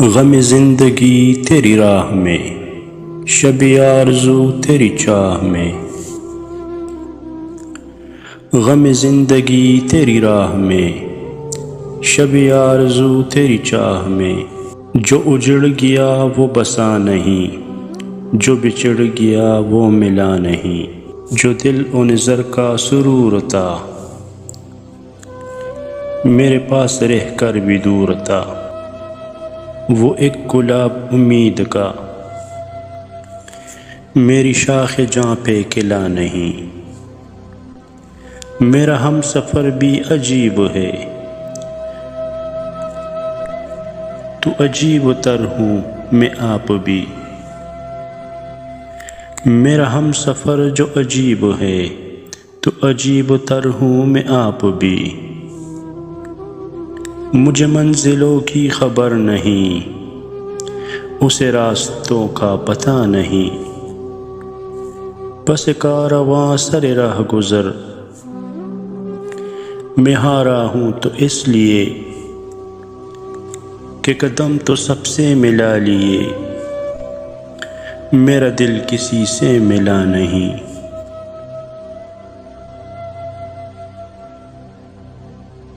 غم زندگی تیری راہ میں، شب آرزو تیری چاہ میں۔ غم زندگی تیری راہ میں، شب آرزو تیری چاہ میں۔ جو اجڑ گیا وہ بسا نہیں، جو بچھڑ گیا وہ ملا نہیں۔ جو دل و نظر کا سرور تھا، میرے پاس رہ کر بھی دور تھا۔ وہ ایک گلاب امید کا، میری شاخ جاں پہ کھلا نہیں۔ میرا ہم سفر بھی عجیب ہے، تو عجیب تر ہوں میں آپ بھی۔ میرا ہم سفر جو عجیب ہے، تو عجیب تر ہوں میں آپ بھی۔ مجھے منزلوں کی خبر نہیں، اسے راستوں کا پتہ نہیں۔ بس کارواں سر راہ گزر، میں ہارا ہوں تو اس لیے کہ قدم تو سب سے ملا لیے، میرا دل کسی سے ملا نہیں۔